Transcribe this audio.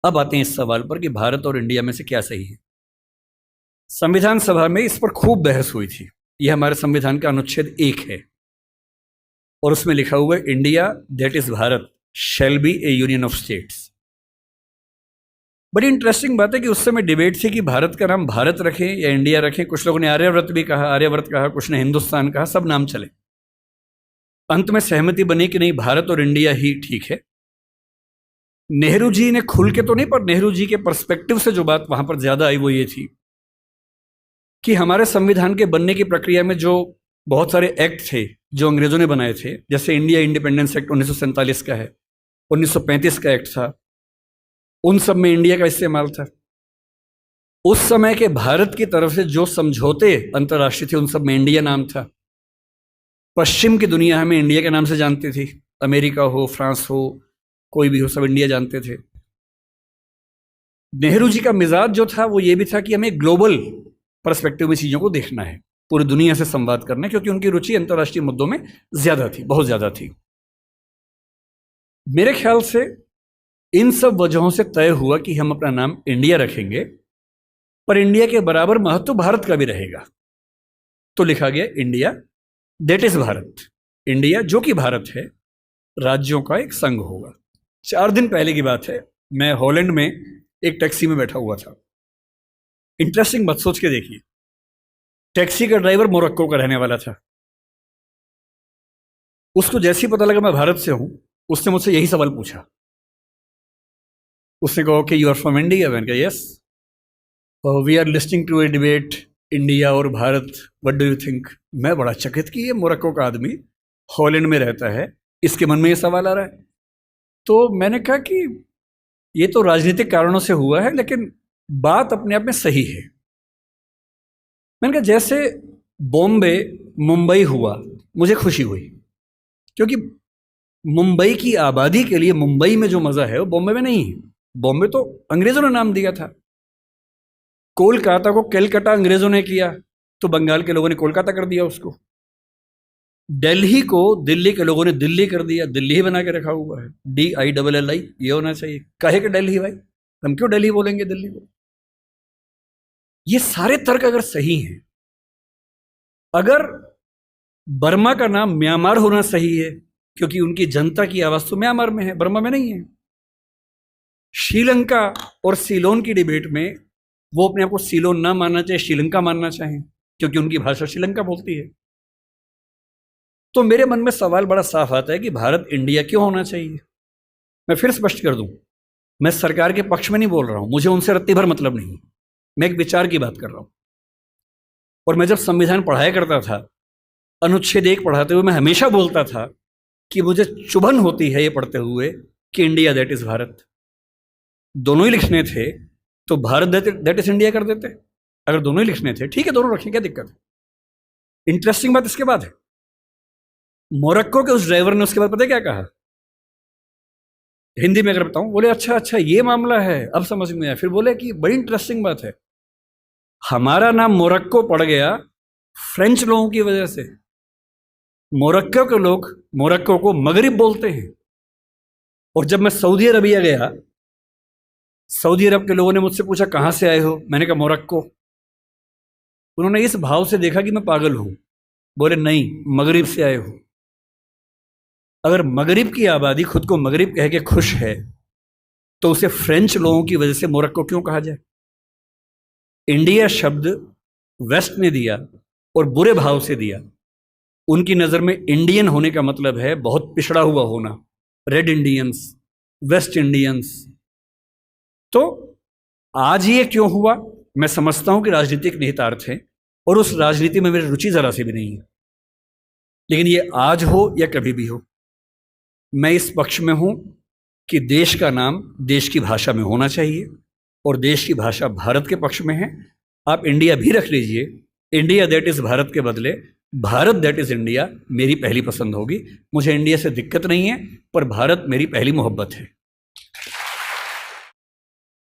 अब आते हैं इस सवाल पर कि भारत और इंडिया में से क्या सही है। संविधान सभा में इस पर खूब बहस हुई थी। यह हमारे संविधान का अनुच्छेद 1 है और उसमें लिखा हुआ है India that is Bharat shall be A union of states. बड़ी इंटरेस्टिंग बात है कि उस समय डिबेट थी कि भारत का नाम भारत रखें या इंडिया रखें। कुछ लोगों ने आर्यव्रत भी कहा, आर्यव्रत कहा, कुछ ने हिंदुस्तान कहा, सब नाम चले। अंत में सहमति बनी कि नहीं, भारत और इंडिया ही ठीक है। नेहरू जी ने खुल के तो नहीं, पर नेहरू जी के पर्सपेक्टिव से जो बात वहां पर ज्यादा आई वो ये थी कि हमारे संविधान के बनने की प्रक्रिया में जो बहुत सारे एक्ट थे जो अंग्रेजों ने बनाए थे, जैसे इंडिया इंडिपेंडेंस एक्ट 1947 का है, 1935 का एक्ट था, उन सब में इंडिया का इस्तेमाल था। उस समय के भारत की तरफ से जो समझौते अंतर्राष्ट्रीय थे उन सब में इंडिया नाम था। पश्चिम की दुनिया हमें इंडिया के नाम से जानती थी, अमेरिका हो, फ्रांस हो, कोई भी हो, सब इंडिया जानते थे। नेहरू जी का मिजाज जो था वो ये भी था कि हमें ग्लोबल पर्सपेक्टिव में चीजों को देखना है, पूरी दुनिया से संवाद करना है, क्योंकि उनकी रुचि अंतर्राष्ट्रीय मुद्दों में ज्यादा थी, बहुत ज्यादा थी। मेरे ख्याल से इन सब वजहों से तय हुआ कि हम अपना नाम इंडिया रखेंगे, पर इंडिया के बराबर महत्व भारत का भी रहेगा। तो लिखा गया India that is Bharat. India जो कि भारत है, राज्यों का एक संघ होगा। 4 दिन पहले की बात है, मैं हॉलैंड में एक टैक्सी में बैठा हुआ था। इंटरेस्टिंग मत सोच के देखिए, टैक्सी का ड्राइवर मोरक्को का रहने वाला था। उसको जैसे ही पता लगा मैं भारत से हूं, उसने मुझसे यही सवाल पूछा। उसने कहा कि यू आर फ्रॉम इंडिया? मैंने कहा yes. We are listening to a debate India और Bharat, what do you think? मैं बड़ा चकित कि ये मोरक्को का आदमी हॉलैंड में रहता है, इसके मन में ये सवाल आ रहा है। तो मैंने कहा कि ये तो राजनीतिक कारणों से हुआ है, लेकिन बात अपने आप में सही है। मैंने कहा जैसे बॉम्बे मुंबई हुआ, मुझे खुशी हुई, क्योंकि मुंबई की आबादी के लिए मुंबई में जो मजा है वो बॉम्बे में नहीं है। बॉम्बे तो अंग्रेजों ने नाम दिया था। कोलकाता को कैलकाटा अंग्रेजों ने किया, तो बंगाल के लोगों ने कोलकाता कर दिया उसको। दिल्ली को दिल्ली के लोगों ने दिल्ली कर दिया, दिल्ली ही बना के रखा हुआ है, DILLI, ये होना चाहिए। काहे के दिल्ली भाई, हम क्यों दिल्ली बोलेंगे दिल्ली को? ये सारे तर्क अगर सही हैं, अगर बर्मा का नाम म्यांमार होना सही है क्योंकि उनकी जनता की आवाज तो म्यांमार में है, बर्मा में नहीं है। श्रीलंका और सीलोन की डिबेट में वो अपने आप को सीलोन ना मानना चाहे, श्रीलंका मानना चाहें, क्योंकि उनकी भाषा श्रीलंका बोलती है। तो मेरे मन में सवाल बड़ा साफ आता है कि भारत इंडिया क्यों होना चाहिए। मैं फिर स्पष्ट कर दूं, मैं सरकार के पक्ष में नहीं बोल रहा हूं, मुझे उनसे रत्ती भर मतलब नहीं। मैं एक विचार की बात कर रहा हूं। और मैं जब संविधान पढ़ाया करता था, अनुच्छेद 1 पढ़ाते हुए मैं हमेशा बोलता था कि मुझे चुभन होती है ये पढ़ते हुए कि इंडिया दैट इज भारत। दोनों ही लिखने थे तो भारत दैट इज इंडिया कर देते। अगर दोनों ही लिखने थे, ठीक है, दोनों रखें, क्या दिक्कत है। इंटरेस्टिंग बात इसके बाद है, मोरक्को के उस ड्राइवर ने उसके बाद पता क्या कहा, हिंदी में अगर बताऊं, बोले अच्छा अच्छा ये मामला है, अब समझ में आया। फिर बोले कि बड़ी इंटरेस्टिंग बात है, हमारा नाम मोरक्को पड़ गया फ्रेंच लोगों की वजह से। मोरक्को के लोग मोरक्को को मगरिब बोलते हैं। और जब मैं सऊदी अरबिया गया, सऊदी अरब के लोगों ने मुझसे पूछा कहां से आए हो, मैंने कहा मोरक्को। उन्होंने इस भाव से देखा कि मैं पागल हूं, बोले नहीं, मगरिब से आए हो। अगर मगरिब की आबादी खुद को मगरिब कह के खुश है, तो उसे फ्रेंच लोगों की वजह से मोरक्को क्यों कहा जाए? इंडिया शब्द वेस्ट ने दिया और बुरे भाव से दिया। उनकी नजर में इंडियन होने का मतलब है बहुत पिछड़ा हुआ होना, रेड इंडियंस, वेस्ट इंडियंस। तो आज ये क्यों हुआ, मैं समझता हूं कि राजनीतिक निहितार्थ है और उस राजनीति में मेरी रुचि जरा सी भी नहीं है। लेकिन ये आज हो या कभी भी हो, मैं इस पक्ष में हूं कि देश का नाम देश की भाषा में होना चाहिए और देश की भाषा भारत के पक्ष में है। आप इंडिया भी रख लीजिए, इंडिया दैट इज भारत के बदले भारत दैट इज इंडिया मेरी पहली पसंद होगी। मुझे इंडिया से दिक्कत नहीं है, पर भारत मेरी पहली मोहब्बत है।